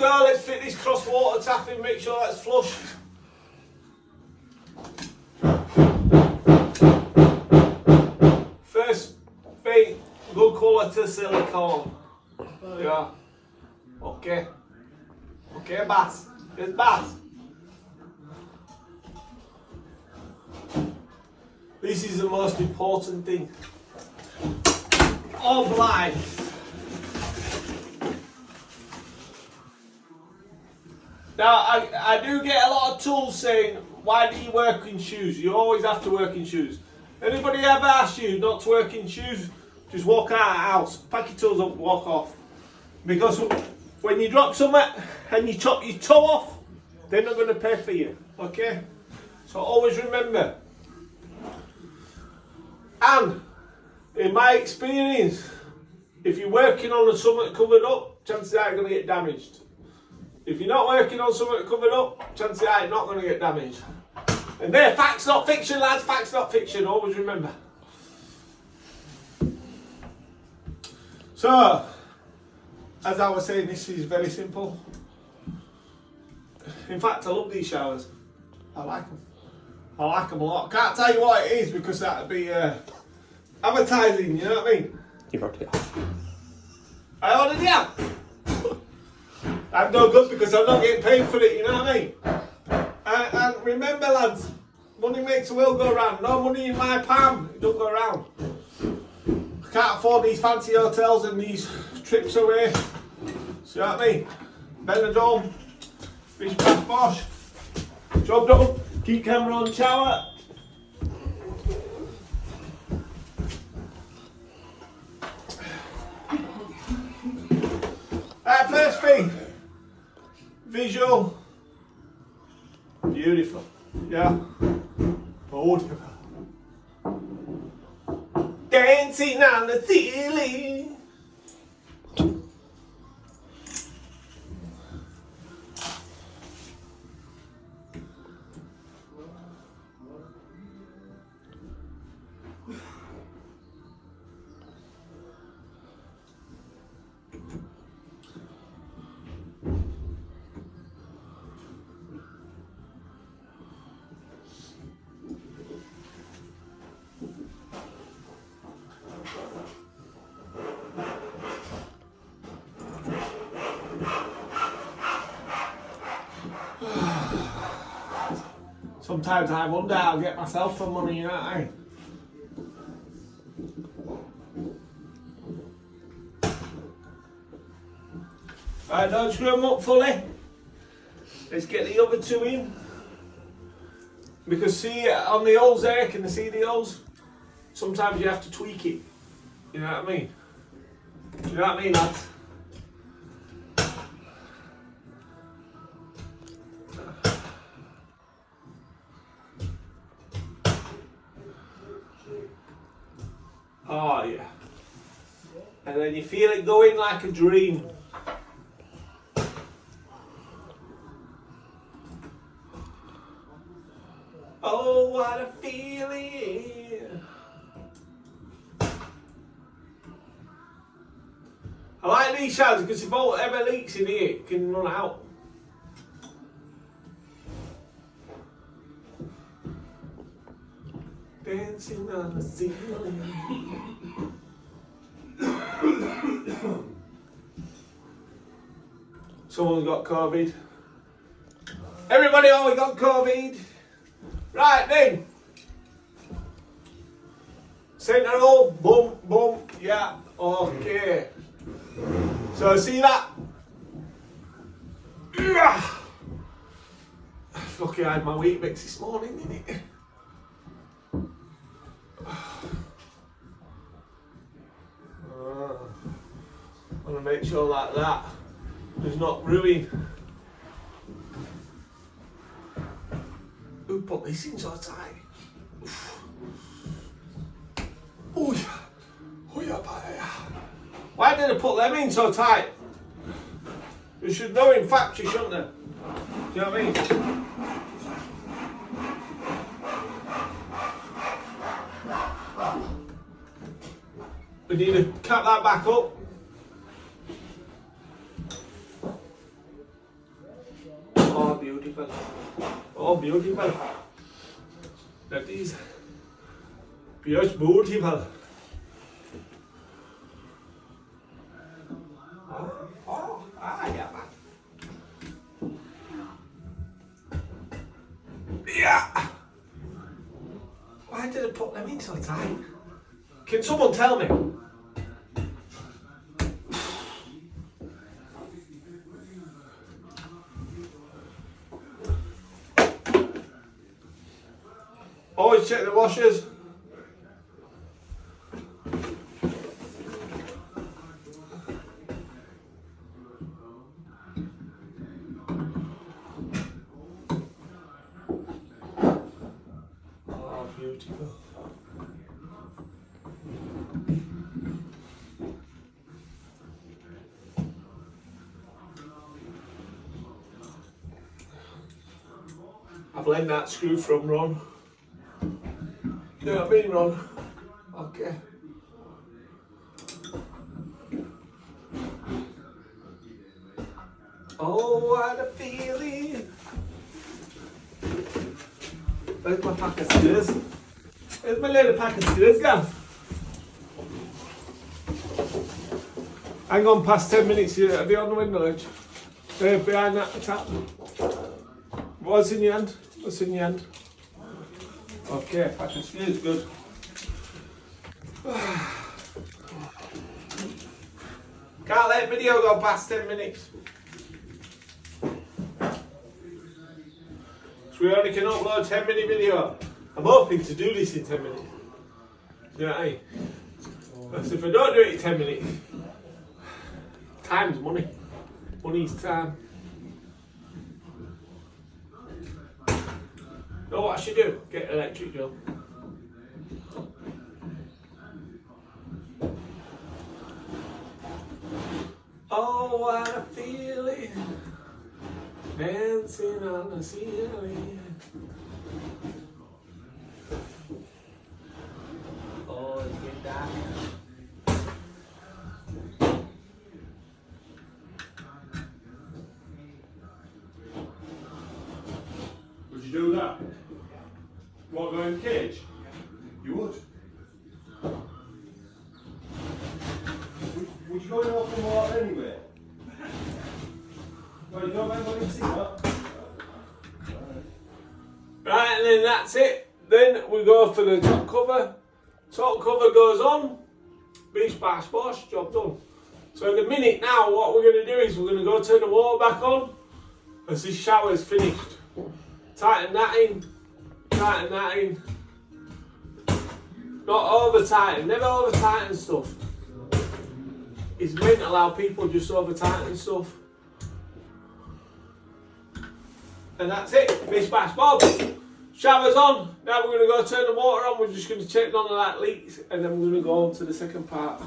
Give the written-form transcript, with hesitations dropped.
go, let's fit this cross water tap in, make sure that's flush. First thing, good quality silicone. Yeah. Okay. Okay, bass. It's bass. This is the most important thing of life. Now, I do get a lot of tools saying, why do you work in shoes? You always have to work in shoes. Anybody ever asked you not to work in shoes? Just walk out of the house, pack your tools up, walk off. Because when you drop something and you chop your toe off, they're not going to pay for you, okay? So always remember. And in my experience, if you're working on something covered up, chances are you're going to get damaged. If you're not working on something covered up, chances are you're not going to get damaged. And they're facts, not fiction, lads. Facts, not fiction. Always remember. So, as I was saying, this is very simple. In fact, I love these showers. I like them. I like them a lot. Can't tell you what it is because that'd be advertising, you know what I mean? You've already have. I already have. I'm no good because I'm not getting paid for it, you know what I mean? And remember, lads, money makes the world go round. No money in my palm, it don't go round. I can't afford these fancy hotels and these trips away. See what I mean? Benidorm, Fish Bath Bosch. Job done. Keep camera on shower. First thing, visual, beautiful, yeah, beautiful. Dancing on the ceiling. Sometimes I wonder how I'll get myself for money, you know what I mean? Right, don't screw them up fully. Let's get the other two in. Because see, on the holes there, can you see the holes? Sometimes you have to tweak it. You know what I mean? You know what I mean, lads? Oh yeah. And then you feel it going like a dream. Oh, what a feeling. I like these showers because if all ever leaks in here, it can run out. Dancing on the ceiling. Someone's got COVID. Everybody always got COVID. Right then. Centre hole, boom, boom, yeah, okay. So see that? Lucky I had my Wheat Bix this morning, didn't it? I want to make sure like that does not ruin. Who put this in so tight? Oh yeah, buddy. Why did I put them in so tight? You should know in factory, shouldn't they? Do you know what I mean? We need to cap that back up. beautiful. Oh, beautiful. That is beautiful. Yeah. Yeah. Why did I put them in so tight? Can someone tell me? Always check the washers. Oh, beautiful. I've lent that screw from Ron. You know what I mean, Ron? Okay. Oh, what a feeling. Where's my pack of stairs? Where's my little pack of stairs, Gav? Hang on, past 10 minutes here. Are they on the window ledge? They're behind that tap. What's in your hand? What's in your hand? Okay, pack of stairs, good. Can't let video go past 10 minutes. So we only can upload 10-minute video. I'm hoping to do this in 10 minutes. You know what I mean? Because if I don't do it in 10 minutes, time's money. Money's time. Know what I should do? Get an electric drill. Oh, what a feeling. Dancing on the ceiling. Oh, get that. Would you do that? What, go in the cage? You would. Would you go in open water anyway? Well, you don't mind going to see that? Right, and then that's it. Then we go for the top cover. Top cover goes on. Beach bash bosh, job done. So in a minute now, what we're going to do is we're going to go turn the water back on as this shower's finished. Tighten that in. Tighten that in. Not over tighten. Never over tighten stuff. It's meant to allow people just over tighten stuff. And that's it. Bish bash bob. Shower's on. Now we're going to go turn the water on. We're just going to check none of that leaks, and then we're going to go on to the second part.